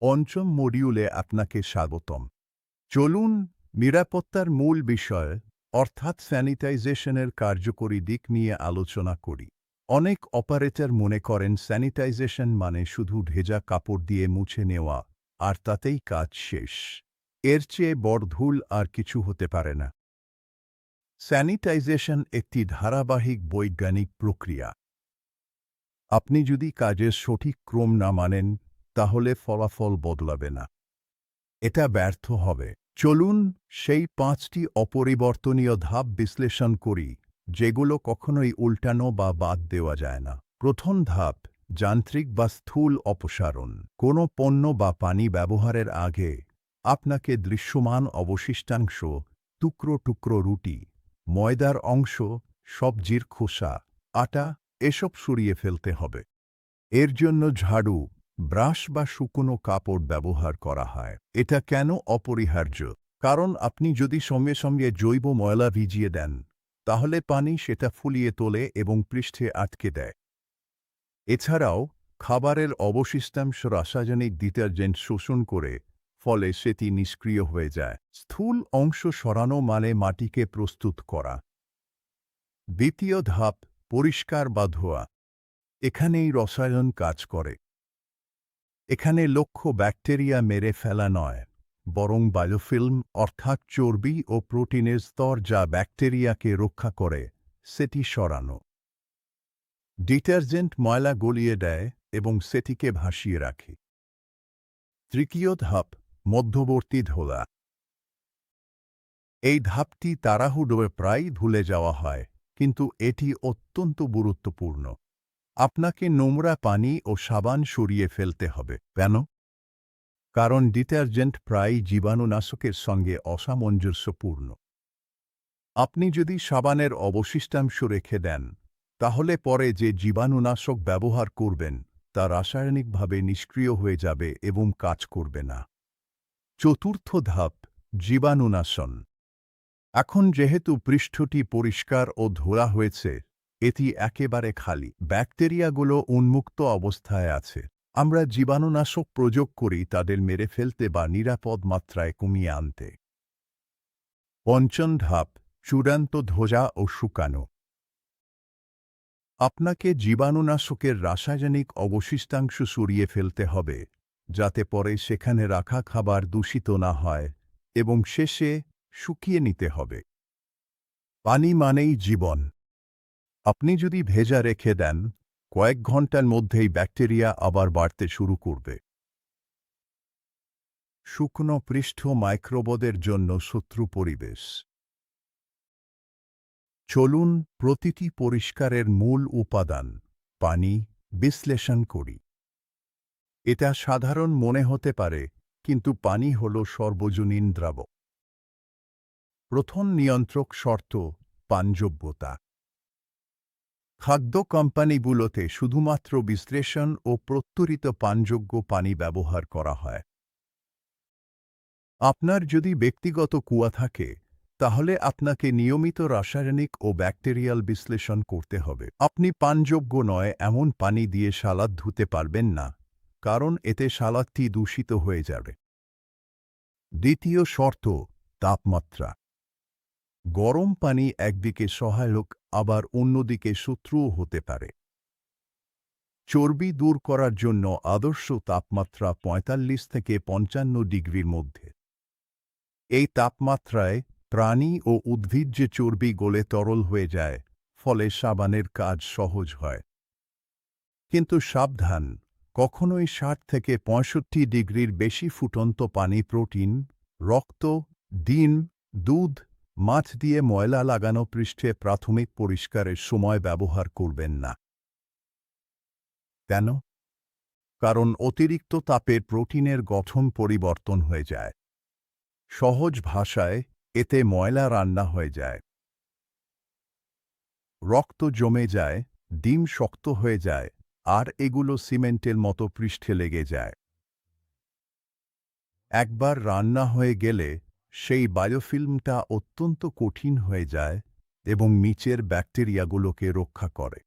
পঞ্চম মডিউলে আপনাকে স্বাগতম। চলুন নিরাপত্তার মূল বিষয় অর্থাৎ স্যানিটাইজেশনের কার্যকরী দিক নিয়ে আলোচনা করি। অনেক অপারেটর মনে করেন স্যানিটাইজেশন মানে শুধু ভেজা কাপড় দিয়ে মুছে নেওয়া আর তাতেই কাজ শেষ। এর চেয়ে বড় ভুল আর কিছু হতে পারে না। স্যানিটাইজেশন একটি ধারাবাহিক বৈজ্ঞানিক প্রক্রিয়া। আপনি যদি কাজের সঠিক ক্রম না মানেন তাহলে ফলাফল বদলাবে না, এটা ব্যর্থ হবে। চলুন সেই 5টি অপরিবর্তনীয় ধাপ বিশ্লেষণ করি যেগুলো কখনোই উল্টানো বা বাদ দেওয়া যায় না। প্রথম ধাপ, যান্ত্রিক বা স্থূল অপসারণ। কোনো পণ্য বা পানি ব্যবহারের আগে আপনাকে দৃশ্যমান অবশিষ্টাংশ, টুকরো টুকরো রুটি, ময়দার অংশ, সবজির খোসা, আটা এসব সরিয়ে ফেলতে হবে। এর জন্য ঝাড়ু, ব্রাশ বা শুকনো কাপড় ব্যবহার করা হয়। এটা কেন অপরিহার্য? কারণ আপনি যদি সঙ্গে সঙ্গে জৈব ময়লা ভিজিয়ে দেন তাহলে পানি সেটা ফুলিয়ে তোলে এবং পৃষ্ঠে আটকে দেয়। এছাড়াও খাবারের অবশিষ্টাংশ রাসায়নিক ডিটারজেন্ট শোষণ করে, ফলে সেটি নিষ্ক্রিয় হয়ে যায়। স্থূল অংশ সরানো মানে মাটিকে প্রস্তুত করা। দ্বিতীয় ধাপ, পরিষ্কার বা ধোয়া। এখানেই রসায়ন কাজ করে। এখানে লক্ষ্য ব্যাকটেরিয়া মেরে ফেলা নয়, বরং বায়োফিল্ম অর্থাৎ চর্বি ও প্রোটিনের স্তর যা ব্যাকটেরিয়াকে রক্ষা করে সেটি সরানো। ডিটারজেন্ট ময়লা গলিয়ে দেয় এবং সেটিকে ভাসিয়ে রাখে। তৃতীয় ধাপ, মধ্যবর্তী ধোয়া। এই ধাপটি তাড়াহুড়োয় প্রায় ভুলে যাওয়া হয়, কিন্তু এটি অত্যন্ত গুরুত্বপূর্ণ। আপনাকে নোংরা পানি ও সাবান সরিয়ে ফেলতে হবে। কেন? কারণ ডিটারজেন্ট প্রায়ই জীবাণুনাশকের সঙ্গে অসামঞ্জস্যপূর্ণ। আপনি যদি সাবানের অবশিষ্টাংশ রেখে দেন তাহলে পরে যে জীবাণুনাশক ব্যবহার করবেন তা রাসায়নিকভাবে নিষ্ক্রিয় হয়ে যাবে এবং কাজ করবে না। চতুর্থ ধাপ, জীবাণুনাশন। এখন যেহেতু পৃষ্ঠটি পরিষ্কার ও ধোয়া হয়েছে, এটি একেবারে খালি। ব্যাকটেরিয়াগুলো উন্মুক্ত অবস্থায় আছে। আমরা জীবাণুনাশক প্রয়োগ করি তাদের মেরে ফেলতে বা নিরাপদ মাত্রায় কমিয়ে আনতে। পঞ্চম ধাপ, চূড়ান্ত ধোয়া ও শুকানো। আপনাকে জীবাণুনাশকের রাসায়নিক অবশিষ্টাংশ সরিয়ে ফেলতে হবে, যাতে পরে সেখানে রাখা খাবার দূষিত না হয়, এবং শেষে শুকিয়ে নিতে হবে। পানি মানেই জীবন। আপনি যদি ভেজা রেখে দেন, কয়েক ঘন্টার মধ্যেই ব্যাকটেরিয়া আবার বাড়তে শুরু করবে। শুকনো পৃষ্ঠ মাইক্রোবদের জন্য শত্রু পরিবেশ। চলুন প্রতিটি পরিষ্কারের মূল উপাদান, পানি, বিশ্লেষণ করি। এটা সাধারণ মনে হতে পারে, কিন্তু পানি হল সর্বজনীন দ্রাবক। প্রথম নিয়ন্ত্রক শর্ত, পানযোগ্যতা। খাদ্য কোম্পানিগুলোতে শুধুমাত্র বিশ্লেষণ ও প্রত্যরিত পানযোগ্য পানি ব্যবহার করা হয়। আপনার যদি ব্যক্তিগত কুয়া থাকে তাহলে আপনাকে নিয়মিত রাসায়নিক ও ব্যাকটেরিয়াল বিশ্লেষণ করতে হবে। আপনি পানযোগ্য নয় এমন পানি দিয়ে সালাদ ধুতে পারবেন না, কারণ এতে সালাদটি দূষিত হয়ে যাবে। দ্বিতীয় শর্ত, তাপমাত্রা। গরম পানি একদিকে সহায়ক আবার অন্যদিকে শত্রুও হতে পারে। চর্বি দূর করার জন্য আদর্শ তাপমাত্রা ৪৫ থেকে ৫৫ ডিগ্রির মধ্যে। এই তাপমাত্রায় প্রাণী ও উদ্ভিজ্জ চর্বি গলে তরল হয়ে যায়, ফলে সাবানের কাজ সহজ হয়। কিন্তু সাবধান, কখনোই ৬০ থেকে ৬৫ ডিগ্রির বেশি ফুটন্ত পানি প্রোটিন, রক্ত, ডিম, দুধ, মাছ দিয়ে ময়লা লাগানো পৃষ্ঠে প্রাথমিক পরিষ্কারের সময় ব্যবহার করবেন না। কেন? কারণ অতিরিক্ত তাপে প্রোটিনের গঠন পরিবর্তন হয়ে যায়। সহজ ভাষায়, এতে ময়লা রান্না হয়ে যায়। রক্ত জমে যায়, ডিম শক্ত হয়ে যায়, আর এগুলো সিমেন্টের মতো পৃষ্ঠে লেগে যায়। একবার রান্না হয়ে গেলে সেই বায়োফিল্মটা অত্যন্ত কঠিন হয়ে যায় এবং নিচের ব্যাকটেরিয়াগুলোকে রক্ষা করে।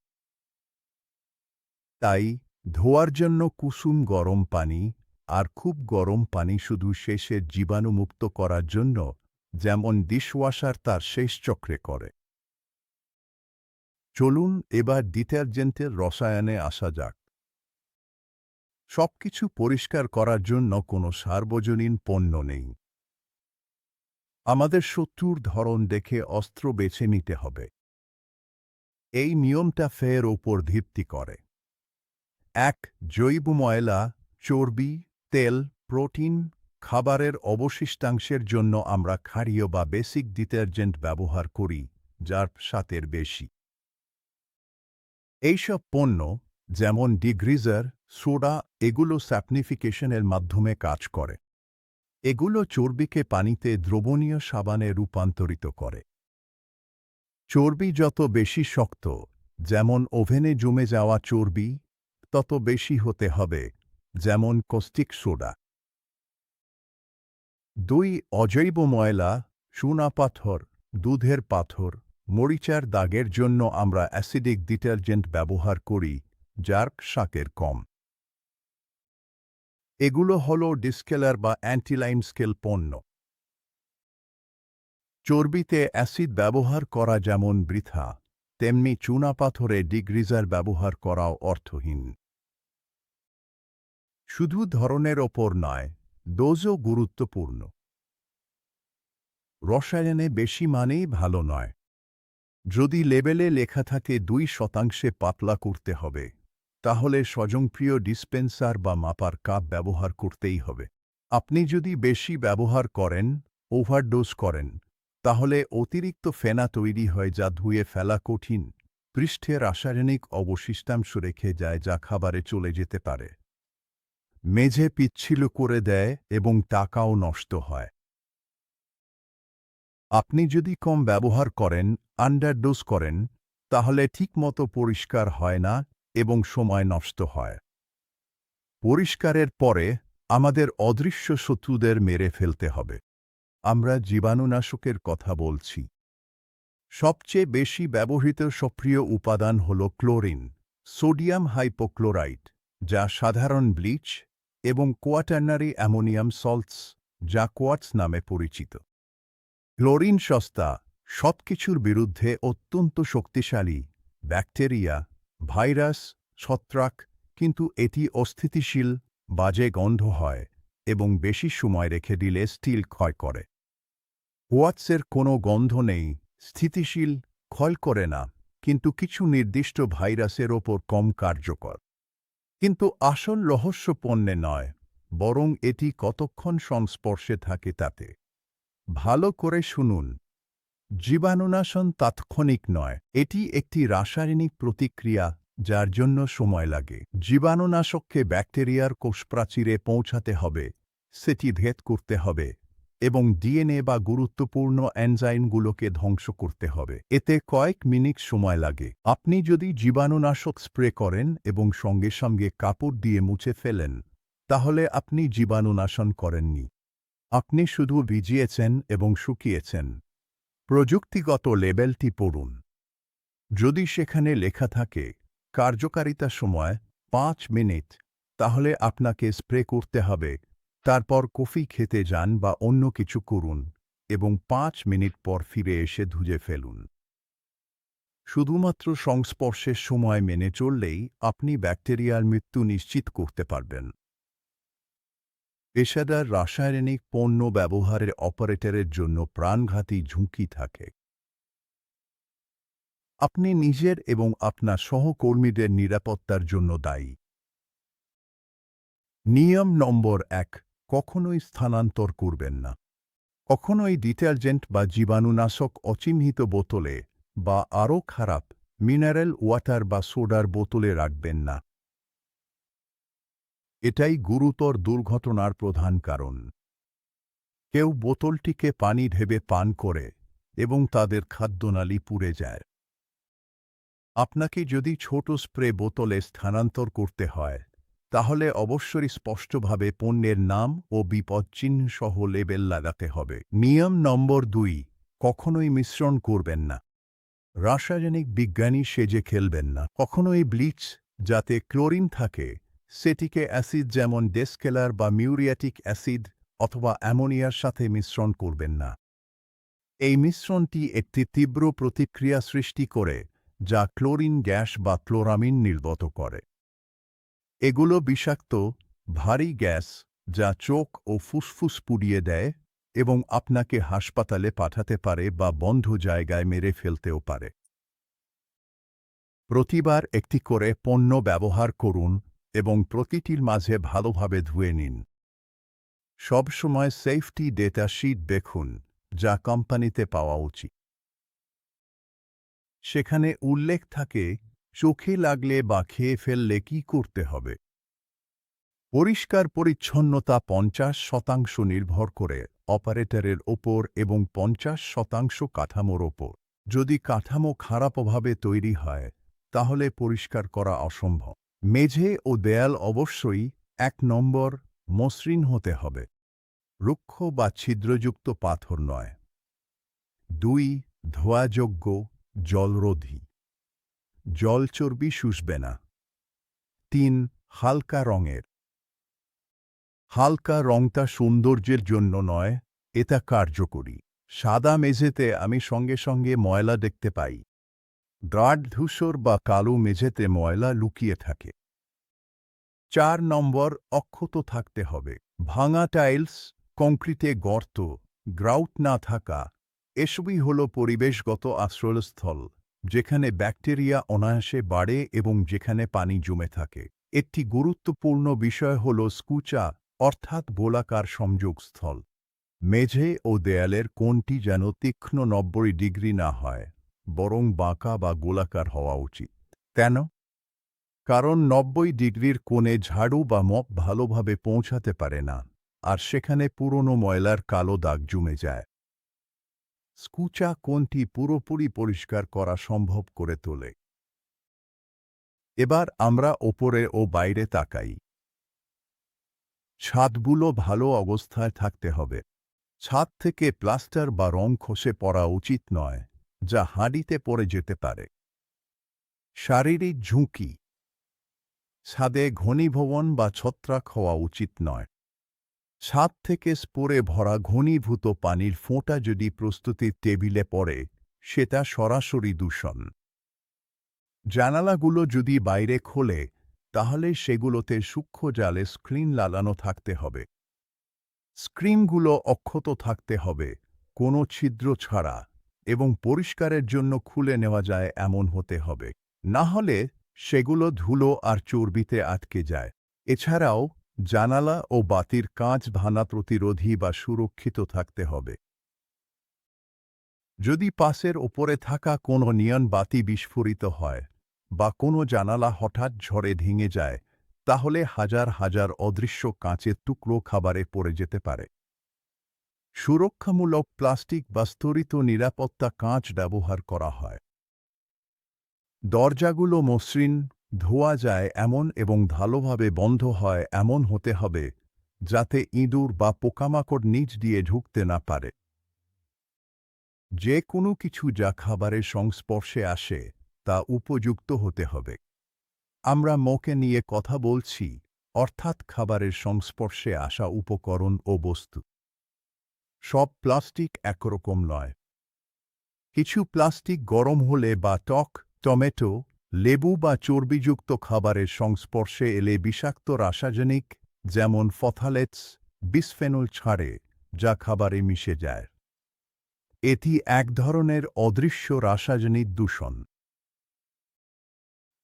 তাই ধোয়ার জন্য কুসুম গরম পানি, আর খুব গরম পানি শুধু শেষের জীবাণুমুক্ত করার জন্য, যেমন ডিশওয়াশার তার শেষ চক্রে করে। চলুন এবার ডিটারজেন্টের রসায়নে আসা যাক। সবকিছু পরিষ্কার করার জন্য কোনো সার্বজনীন পণ্য নেই। আমাদের শত্রুর ধরন দেখে অস্ত্র বেছে নিতে হবে। এই নিয়মটা ফের ওপর ভিত্তি করে: ১. জৈব ময়লা, চর্বি, তেল, প্রোটিন, খাবারের অবশিষ্টাংশের জন্য আমরা ক্ষারীয় বা বেসিক ডিটারজেন্ট ব্যবহার করি, যার স্বাদের বেশি। এইসব পণ্য, যেমন ডিগ্রিজার, সোডা, এগুলো স্যাপনিফিকেশনের মাধ্যমে কাজ করে। এগুলো চর্বিকে পানিতে দ্রবণীয় সাবানে রূপান্তরিত করে। চর্বি যত বেশি শক্ত, যেমন ওভেনে জমে যাওয়া চর্বি, তত বেশি হতে হবে, যেমন কস্টিক সোডা। ২. অজৈব ময়লা, চুনাপাথর, দুধের পাথর, মরিচার দাগের জন্য আমরা অ্যাসিডিক ডিটারজেন্ট ব্যবহার করি, যার শাকের কম। এগুলো হল ডিসকেলার বা অ্যান্টিলাইম স্কেল পণ্য। চর্বিতে অ্যাসিড ব্যবহার করা যেমন বৃথা, তেমনি চুনাপাথরে ডিগ্রিজার ব্যবহার করাও অর্থহীন। শুধু ধরনের ওপর নয়, ডোজও গুরুত্বপূর্ণ। রসায়নে বেশি মানেই ভালো নয়। যদি লেবেলে লেখা থাকে 2% পাতলা করতে হবে, তাহলে স্বজনপ্রিয় ডিসপেন্সার বা মাপার কাপ ব্যবহার করতেই হবে। আপনি যদি বেশি ব্যবহার করেন, ওভারডোজ করেন, তাহলে অতিরিক্ত ফেনা তৈরি হয় যা ধুয়ে ফেলা কঠিন, পৃষ্ঠে রাসায়নিক অবশিষ্টাংশ রেখে যায় যা খাবারে চলে যেতে পারে, মেঝে পিচ্ছিল করে দেয় এবং টাকাও নষ্ট হয়। আপনি যদি কম ব্যবহার করেন, আন্ডারডোজ করেন, তাহলে ঠিকমতো পরিষ্কার হয় না এবং সময় নষ্ট হয়। পরিষ্কারের পরে আমাদের অদৃশ্য শত্রুদের মেরে ফেলতে হবে। আমরা জীবাণুনাশকের কথা বলছি। সবচেয়ে বেশি ব্যবহৃত সক্রিয় উপাদান হল ক্লোরিন, সোডিয়াম হাইপোক্লোরাইট, যা সাধারণ ব্লিচ, এবং কোয়াটার্নারি অ্যামোনিয়াম সল্টস, যা কোয়ার্টস নামে পরিচিত। ক্লোরিন সস্তা, সবকিছুর বিরুদ্ধে অত্যন্ত শক্তিশালী, ব্যাকটেরিয়া, ভাইরাস, ছত্রাক, কিন্তু এটি অস্থিতিশীল, বাজে গন্ধ হয় এবং বেশি সময় রেখে দিলে স্টিল ক্ষয় করে। কোয়ার্টসের কোনো গন্ধ নেই, স্থিতিশীল, ক্ষয় করে না, কিন্তু কিছু নির্দিষ্ট ভাইরাসের ওপর কম কার্যকর। কিন্তু আসল রহস্য পণ্যে নয়, বরং এটি কতক্ষণ সংস্পর্শে থাকে তাতে। ভালো করে শুনুন। জীবাণুনাশন তাৎক্ষণিক নয়, এটি একটি রাসায়নিক প্রতিক্রিয়া যার জন্য সময় লাগে। জীবাণুনাশককে ব্যাকটেরিয়ার কোষপ্রাচীরে পৌঁছাতে হবে, সেটি ভেদ করতে হবে, এবং ডিএনএ বা গুরুত্বপূর্ণ এনজাইমগুলোকে ধ্বংস করতে হবে। এতে কয়েক মিনিট সময় লাগে। আপনি যদি জীবাণুনাশক স্প্রে করেন এবং সঙ্গে সঙ্গে কাপড় দিয়ে মুছে ফেলেন, তাহলে আপনি জীবাণুনাশন করেননি। আপনি শুধু ভিজিয়েছেন এবং শুকিয়েছেন। প্রযুক্তিগত লেবেলটি পড়ুন। যদি সেখানে লেখা থাকে কার্যকারিতা সময় 5 মিনিট, তাহলে আপনাকে স্প্রে করতে হবে, তারপর কফি খেতে যান বা অন্য কিছু করুন, এবং 5 মিনিট পর ফিরে এসে ধুয়ে ফেলুন। শুধুমাত্র সংস্পর্শের সময় মেনে চললেই আপনি ব্যাকটেরিয়ার মৃত্যু নিশ্চিত করতে পারবেন। পেশাদার রাসায়নিক পণ্য ব্যবহারের অপারেটরের জন্য প্রাণঘাতী ঝুঁকি থাকে। আপনি নিজের এবং আপনার সহকর্মীদের নিরাপত্তার জন্য দায়ী। নিয়ম নম্বর 1: কখনোই স্থানান্তর করবেন না। কখনোই ডিটারজেন্ট বা জীবাণুনাশক অচিহ্নিত বোতলে বা আরও খারাপ, মিনারেল ওয়াটার বা সোডার বোতলে রাখবেন না। এটাই গুরুতর দুর্ঘটনার প্রধান কারণ। কেউ বোতলটিকে পানি ঢেবে পান করে এবং তাদের খাদ্যনালী পুড়ে যায়। আপনাকে যদি ছোট স্প্রে বোতলে স্থানান্তর করতে হয়, তাহলে অবশ্যই স্পষ্টভাবে পণ্যের নাম ও বিপদচিহ্ন সহ লেবেল লাগাতে হবে। নিয়ম নম্বর 2: কখনোই মিশ্রণ করবেন না। রাসায়নিক বিজ্ঞানী সেজে খেলবেন না। কখনোই ব্লিচ, যাতে ক্লোরিন থাকে, সেটিকে অ্যাসিড যেমন ডেসকেলার বা মিউরিয়াটিক অ্যাসিড অথবা অ্যামোনিয়ার সাথে মিশ্রণ করবেন না। এই মিশ্রণটি একটি তীব্র প্রতিক্রিয়া সৃষ্টি করে যা ক্লোরিন গ্যাস বা ক্লোরামিন নির্গত করে। এগুলো বিষাক্ত, ভারী গ্যাস যা চোখ ও ফুসফুস পুড়িয়ে দেয় এবং আপনাকে হাসপাতালে পাঠাতে পারে বা বন্ধ জায়গায় মেরে ফেলতেও পারে। প্রতিবার একটি করে পণ্য ব্যবহার করুন এবং প্রতিটির মাঝে ভালোভাবে ধুয়ে নিন। সবসময় সেফটি ডেটা শিট দেখুন যা কোম্পানিতে পাওয়া উচিত। সেখানে উল্লেখ থাকে চোখে লাগলে বা খেয়ে ফেললে কি করতে হবে। পরিষ্কার পরিচ্ছন্নতা ৫০% নির্ভর করে অপারেটরের ওপর এবং ৫০% কাঠামোর ওপর। যদি কাঠামো খারাপভাবে তৈরি হয় তাহলে পরিষ্কার করা অসম্ভব। মেঝে ও দেয়াল অবশ্যই ১ নম্বর মসৃণ হতে হবে, রুক্ষ বা ছিদ্রযুক্ত পাথর নয়। ২ ধোয়াযোগ্য, জলরোধী, জল চর্বি শুষবে না। ৩ হালকা রঙের। হালকা রংটা সৌন্দর্যের জন্য নয়, এটা কার্যকরী। সাদা মেঝেতে আমি সঙ্গে সঙ্গে ময়লা দেখতে পাই। গাঢ় ধূসর বা কালো মেঝেতে ময়লা লুকিয়ে থাকে। ৪ নম্বর অক্ষত থাকতে হবে। ভাঙা টাইলস, কংক্রিটে গর্ত, গ্রাউট না থাকা এসবই হল পরিবেশগত আশ্রয়স্থল যেখানে ব্যাকটেরিয়া অনায়াসে বাড়ে এবং যেখানে পানি জমে থাকে। একটি গুরুত্বপূর্ণ বিষয় হল স্কুচা অর্থাৎ গোলাকার সংযোগস্থল। মেঝে ও দেয়ালের কোণটি যেন তীক্ষ্ণ ৯০ ডিগ্রি না হয়, বরং বাঁকা বা গোলাকার হওয়া উচিত। কেন? কারণ ৯০ ডিগ্রির কোণে ঝাড়ু বা মপ ভালোভাবে পৌঁছাতে পারে না, আর সেখানে পুরনো ময়লার কালো দাগ জমে যায়। স্কুচা কোণটি পুরোপুরি পরিষ্কার করা সম্ভব করে তোলে। এবার আমরা ওপরে ও বাইরে তাকাই। ছাদগুলো ভালো অবস্থায় থাকতে হবে। ছাদ থেকে প্লাস্টার বা রং খসে পড়া উচিত নয়, যা হাঁড়িতে পড়ে যেতে পারে। শারীরিক ঝুঁকি। ছাদে ঘনীভবন বা ছত্রাক হওয়া উচিত নয়। ছাদ থেকে স্পোরে ভরা ঘনীভূত পানির ফোঁটা যদি প্রস্তুতির টেবিলে পড়ে, সেটা সরাসরি দূষণ। জানালাগুলো যদি বাইরে খোলে তাহলে সেগুলোতে সূক্ষ্ম জালে স্ক্রিন লাগানো থাকতে হবে। স্ক্রিনগুলো অক্ষত থাকতে হবে, কোনো ছিদ্র ছাড়া, এবং পরিষ্কারের জন্য খুলে নেওয়া যায় এমন হতে হবে। না হলে সেগুলো ধুলো আর চর্বিতে আটকে যায়। এছাড়াও জানালা ও বাতির কাঁচ ভাঙা প্রতিরোধী বা সুরক্ষিত থাকতে হবে। যদি পাশের ওপরে থাকা কোনো নিয়ন বাতি বিস্ফোরিত হয় বা কোনো জানালা হঠাৎ ঝড়ে ভেঙে যায়, তাহলে হাজার হাজার অদৃশ্য কাঁচের টুকরো খাবারে পড়ে যেতে পারে। সুরক্ষামূলক প্লাস্টিক বা স্তরিত নিরাপত্তা কাঁচ ব্যবহার করা হয়। দরজাগুলো মসৃণ, ধোয়া যায় এমন এবং ভালোভাবে বন্ধ হয় এমন হতে হবে যাতে ইঁদুর বা পোকামাকড় নিচ দিয়ে ঢুকতে না পারে। যে কোনো কিছু যা খাবারের সংস্পর্শে আসে তা উপযুক্ত হতে হবে। আমরা মুখে নিয়ে কথা বলছি, অর্থাৎ খাবারের সংস্পর্শে আসা উপকরণ ও বস্তু। সব প্লাস্টিক একরকম নয়। কিছু প্লাস্টিক গরম হলে বা টক, টমেটো, লেবু বা চর্বিযুক্ত খাবারের সংস্পর্শে এলে বিষাক্ত রাসায়নিক যেমন ফথালেটস, বিসফেনল ছাড়ে, যা খাবারে মিশে যায়। এটি এক ধরনের অদৃশ্য রাসায়নিক দূষণ।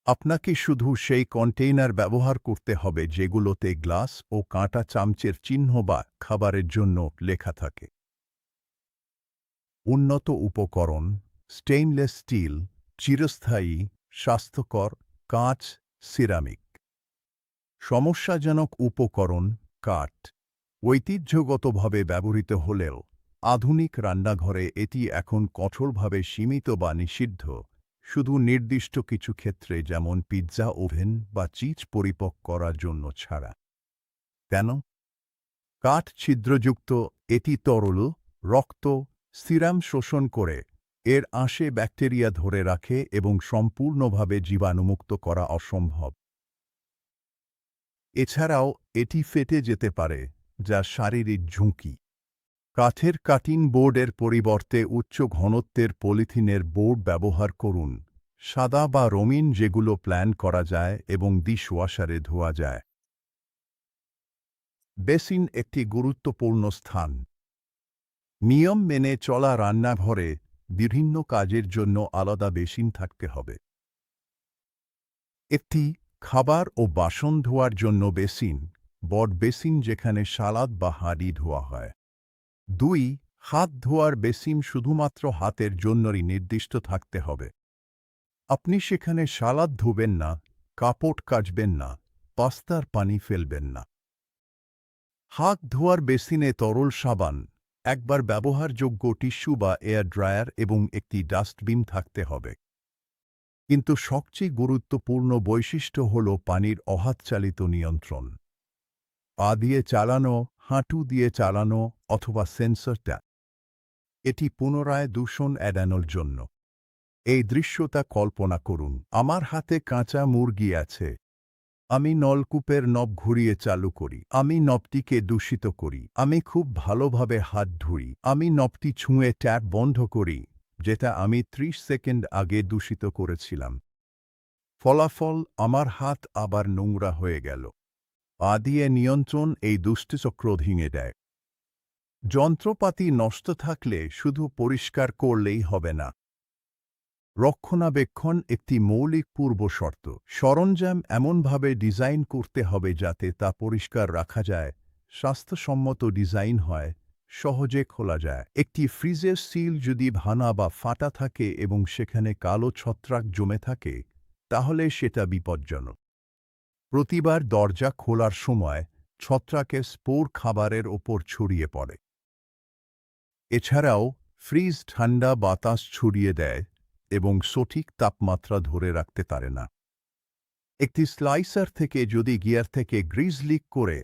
আপনাকে শুধু সেই কন্টেইনার ব্যবহার করতে হবে যেগুলোতে গ্লাস ও কাঁটা চামচের চিহ্ন বা খাবারের জন্য লেখা থাকে। উন্নত উপকরণ, স্টেইনলেস স্টিল, চিরস্থায়ী, স্বাস্থ্যকর, কাঁচ, সিরামিক। সমস্যাজনক উপকরণ, কাঠ। ঐতিহ্যগতভাবে ব্যবহৃত হলেও আধুনিক রান্নাঘরে এটি এখন কঠোরভাবে সীমিত বা নিষিদ্ধ, শুধু নির্দিষ্ট কিছু ক্ষেত্রে যেমন পিৎজা ওভেন বা চিজ পরিপক করার জন্য ছাড়া। কেন? কাঠ ছিদ্রযুক্ত, এটি তরল, রক্ত, সিরাম শোষণ করে, এর আঁশে ব্যাকটেরিয়া ধরে রাখে এবং সম্পূর্ণভাবে জীবাণুমুক্ত করা অসম্ভব। এছাড়াও এটি ফেটে যেতে পারে, যা শারীরিক ঝুঁকি। কাঠের কাটিং বোর্ডের পরিবর্তে উচ্চ ঘনত্বের পলিথিনের বোর্ড ব্যবহার করুন, সাদা বা রঙিন, যেগুলো প্ল্যান করা যায় এবং ডিশওয়াশারে ধোয়া যায়। বেসিন একটি গুরুত্বপূর্ণ স্থান। নিয়ম মেনে চলা রান্নাঘরে বিভিন্ন কাজের জন্য আলাদা বেসিন থাকতে হবে। একটি খাবার ও বাসন ধোয়ার জন্য বেসিন, বড় বেসিন যেখানে সালাদ বা হাঁড়ি ধোয়া হয়। 2. হাত ধোয়ার বেসিন শুধুমাত্র হাতের জন্যই নির্দিষ্ট থাকতে হবে। আপনি সেখানে সালাদ ধুবেন না, কাপড় কাচবেন না, পাস্তার পানি ফেলবেন না। হাত ধোয়ার বেসিনে তরল সাবান, একবার ব্যবহারযোগ্য টিস্যু বা এয়ার ড্রায়ার এবং একটি ডাস্টবিন থাকতে হবে। কিন্তু সবচেয়ে গুরুত্বপূর্ণ বৈশিষ্ট্য হল পানির অহাতচালিত নিয়ন্ত্রণ। পা দিয়ে চালানো, হাঁটু দিয়ে চালানো অথবা সেন্সর ট্যাপ। এটি পুনরায় দূষণ এড়ানোর জন্য। এই দৃশ্যটা কল্পনা করুন। আমার হাতে কাঁচা মুরগি আছে। আমি নলকূপের নব ঘুরিয়ে চালু করি। আমি নবটিকে দূষিত করি। আমি খুব ভালোভাবে হাত ধুই। আমি নবটি ছুঁয়ে ট্যাপ বন্ধ করি, যেটা আমি 30 সেকেন্ড আগে দূষিত করেছিলাম। ফলাফল, আমার হাত আবার নোংরা হয়ে গেল। পা দিয়ে নিয়ন্ত্রণ এই দুষ্টচক্র ভেঙে দেয়। যন্ত্রপাতি নষ্ট থাকলে শুধু পরিষ্কার করলেই হবে না। রক্ষণাবেক্ষণ একটি মৌলিক পূর্বশর্ত। সরঞ্জাম এমনভাবে ডিজাইন করতে হবে যাতে তা পরিষ্কার রাখা যায়, স্বাস্থ্যসম্মত ডিজাইন হয়, সহজে খোলা যায়। একটি ফ্রিজের সিল যদি ভাঙা বা ফাটা থাকে এবং সেখানে কালো ছত্রাক জমে থাকে, তাহলে সেটা বিপজ্জনক। প্রতিবার দরজা খোলার সময় ছত্রাকের স্পোর খাবারের ওপর ছড়িয়ে পড়ে। এছাড়াও ফ্রিজ ঠান্ডা বাতাস ছড়িয়ে দেয় এবং সঠিক তাপমাত্রা ধরে রাখতে পারে না। একটি স্লাইসার থেকে যদি গিয়ার থেকে গ্রিজ লিক করে,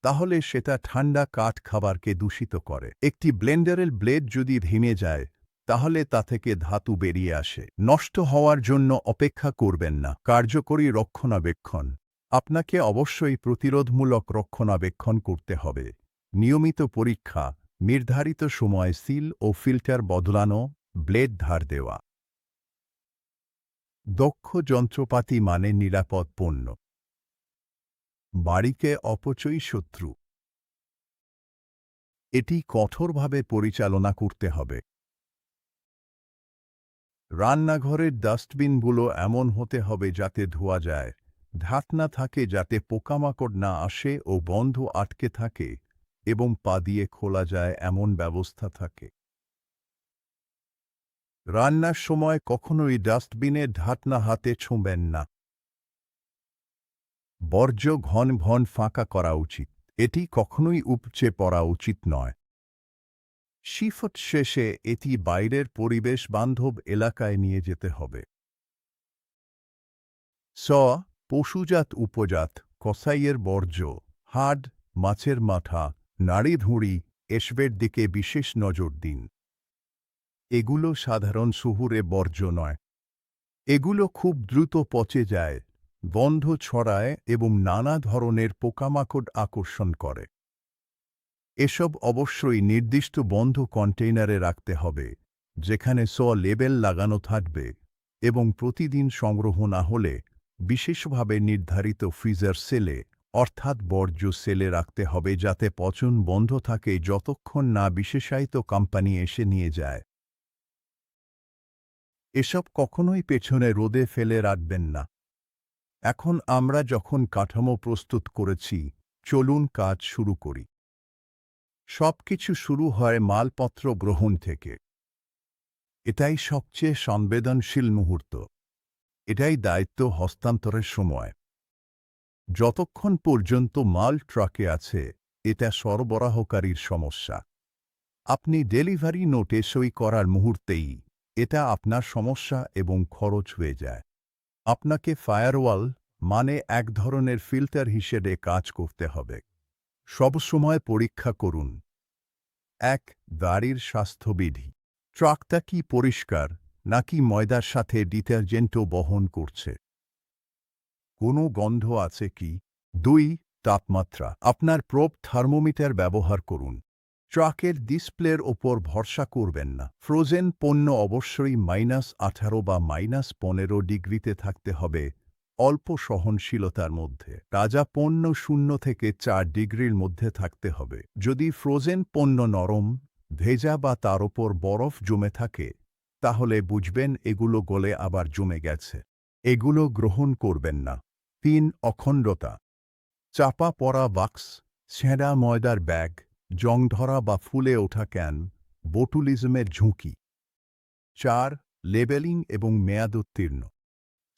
তাহলে সেটা ঠান্ডা কাঠ খাবারকে দূষিত করে। একটি ব্লেন্ডারের ব্লেড যদি ভেঙে যায়, তাহলে তা থেকে ধাতু বেরিয়ে আসে। নষ্ট হওয়ার জন্য অপেক্ষা করবেন না। কার্যকরী রক্ষণাবেক্ষণ। আপনাকে অবশ্যই প্রতিরোধমূলক রক্ষণাবেক্ষণ করতে হবে। নিয়মিত পরীক্ষা, নির্ধারিত সময়ে সিল ও ফিল্টার বদলানো, ব্লেড ধার দেওয়া। দক্ষ যন্ত্রপাতি মানে নিরাপদ পণ্য। বাড়িকে অপচয়ী শত্রু। এটি কঠোরভাবে পরিচালনা করতে হবে। রান্নাঘরের ডাস্টবিনগুলো এমন হতে হবে যাতে ধোয়া যায়, ঢাকনা থাকে যাতে পোকামাকড় না আসে ও বন্ধ আটকে থাকে, এবং পা দিয়ে খোলা যায় এমন ব্যবস্থা থাকে। রান্নার সময় কখনোই ডাস্টবিনের ঢাকনা হাতে ছুঁবেন না। বর্জ্য ঘন ঘন ফাঁকা করা উচিত। এটি কখনোই উপচে পড়া উচিত নয়। শিফট শেষে এটি বাইরের পরিবেশ বান্ধব এলাকায় নিয়ে যেতে হবে। পশুজাত উপজাত, কসাইয়ের বর্জ্য, হাড়, মাছের মাথা, নাড়ি ধুঁড়ি এসবের দিকে বিশেষ নজর দিন। এগুলো সাধারণ শহুরে বর্জ্য নয়। এগুলো খুব দ্রুত পচে যায়, গন্ধ ছড়ায় এবং নানা ধরনের পোকামাকড় আকর্ষণ করে। এসব অবশ্যই নির্দিষ্ট বন্ধ কন্টেইনারে রাখতে হবে, যেখানে লেবেল লাগানো থাকবে, এবং প্রতিদিন সংগ্রহ না হলে বিশেষভাবে নির্ধারিত ফ্রিজার সেলে, অর্থাৎ বর্জ্য সেলে রাখতে হবে যাতে পচন বন্ধ থাকে যতক্ষণ না বিশেষায়িত কোম্পানি এসে নিয়ে যায়। এসব কখনোই পেছনে রোদে ফেলে রাখবেন না। এখন আমরা যখন কাঠামো প্রস্তুত করেছি, চলুন কাজ শুরু করি। সবকিছু শুরু হয় মালপত্র গ্রহণ থেকে। এটাই সবচেয়ে সংবেদনশীল মুহূর্ত। এটাই দায়িত্ব হস্তান্তরের সময়। যতক্ষণ পর্যন্ত মাল ট্রাকে আছে, এটা সরবরাহকারীর সমস্যা। আপনি ডেলিভারি নোটে সই করার মুহূর্তেই এটা আপনার সমস্যা এবং খরচ হয়ে যায়। আপনাকে ফায়ারওয়াল, মানে এক ধরনের ফিল্টার হিসেবে কাজ করতে হবে। সবসময় পরীক্ষা করুন। 1. গাড়ির স্বাস্থ্যবিধি। ট্রাকটা কি পরিষ্কার, নাকি ময়দার সাথে ডিটারজেন্টও বহন করছে? কোনো গন্ধ আছে কি? 2. তাপমাত্রা আপনার প্রোব থার্মোমিটার ব্যবহার করুন। ট্রাকের ডিসপ্লের ওপর ভরসা করবেন না। ফ্রোজেন পণ্য অবশ্যই -18 বা -15 ডিগ্রিতে থাকতে হবে, অল্প সহনশীলতার মধ্যে। তাজা পণ্য 0 থেকে 4 ডিগ্রির মধ্যে থাকতে হবে। যদি ফ্রোজেন পণ্য নরম, ভেজা বা তার ওপর বরফ জমে থাকে, তাহলে বুঝবেন এগুলো গলে আবার জমে গেছে। এগুলো গ্রহণ করবেন না। 3. অখণ্ডতা। চাপা পড়া বাক্স, ছেঁড়া ময়দার ব্যাগ, জং ধরা বা ফুলে ওঠা ক্যান, বোটুলিজমের ঝুঁকি। 4. লেবেলিং এবং মেয়াদ উত্তীর্ণ।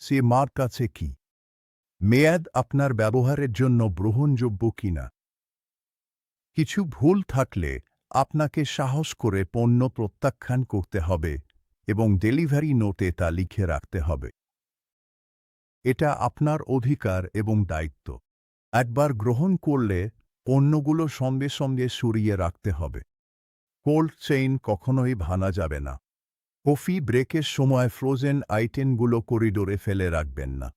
সে মার কাছে কি মেয়াদ আপনার ব্যবহারের জন্য গ্রহণযোগ্য কিনা। কিছু ভুল থাকলে আপনাকে সাহস করে পণ্য প্রত্যাখ্যান করতে হবে এবং ডেলিভারি নোটে তা লিখে রাখতে হবে। এটা আপনার অধিকার এবং দায়িত্ব। একবার গ্রহণ করলে পণ্যগুলো সঙ্গে সঙ্গে সরিয়ে রাখতে হবে। কোল্ড চেইন কখনোই ভাঙা যাবে না। কফি ব্রেকের সময় ফ্রোজেন আইটেমগুলো করিডোরে ফেলে রাখবেন না।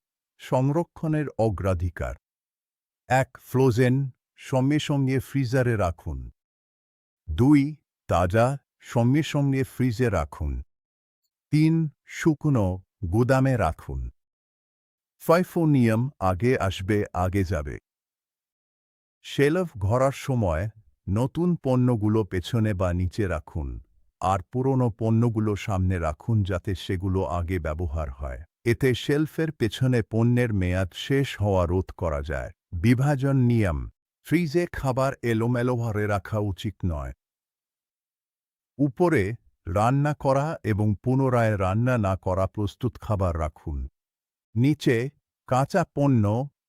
সংরক্ষণের অগ্রাধিকার। 1. ফ্রোজেন সঙ্গে সঙ্গে ফ্রিজারে রাখুন। 2. তাজা সঙ্গে সঙ্গে ফ্রিজে রাখুন। 3. শুকনো গুদামে রাখুন। FIFO নিয়ম আগে আসবে আগে যাবে। শেলফ ঘোরার সময় নতুন পণ্যগুলো পেছনে বা নিচে রাখুন, আর পুরনো পণ্যগুলো সামনে রাখুন যাতে সেগুলো আগে ব্যবহার হয়। এতে শেলফের পেছনে পণ্যের মেয়াদ শেষ হওয়া রোধ করা যায়। বিভাজন নিয়ম। ফ্রিজে খাবার এলোমেলোভাবে রাখা উচিত নয়। উপরে রান্না করা এবং পুনরায় রান্না না করা প্রস্তুত খাবার রাখুন। নিচে কাঁচা পণ্য,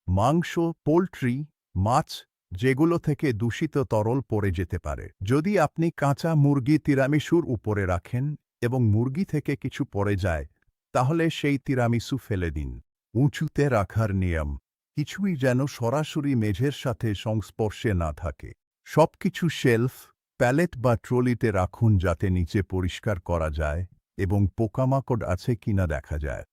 মাংস, পোল্ট্রি, মাছ, যেগুলো থেকে দূষিত তরল পড়ে যেতে পারে। যদি আপনি কাঁচা মুরগি তিরামিসুর উপরে রাখেন এবং মুরগি থেকে কিছু পড়ে যায়, তাহলে সেই তিরামিসু ফেলে দিন। উঁচুতে রাখার নিয়ম। কিছুই যেন সরাসরি মেঝের সাথে সংস্পর্শে না থাকে। সবকিছু শেলফ, প্যালেট বা ট্রলিতে রাখুন যাতে নিচে পরিষ্কার করা যায় এবং পোকামাকড় আছে কিনা দেখা যায়।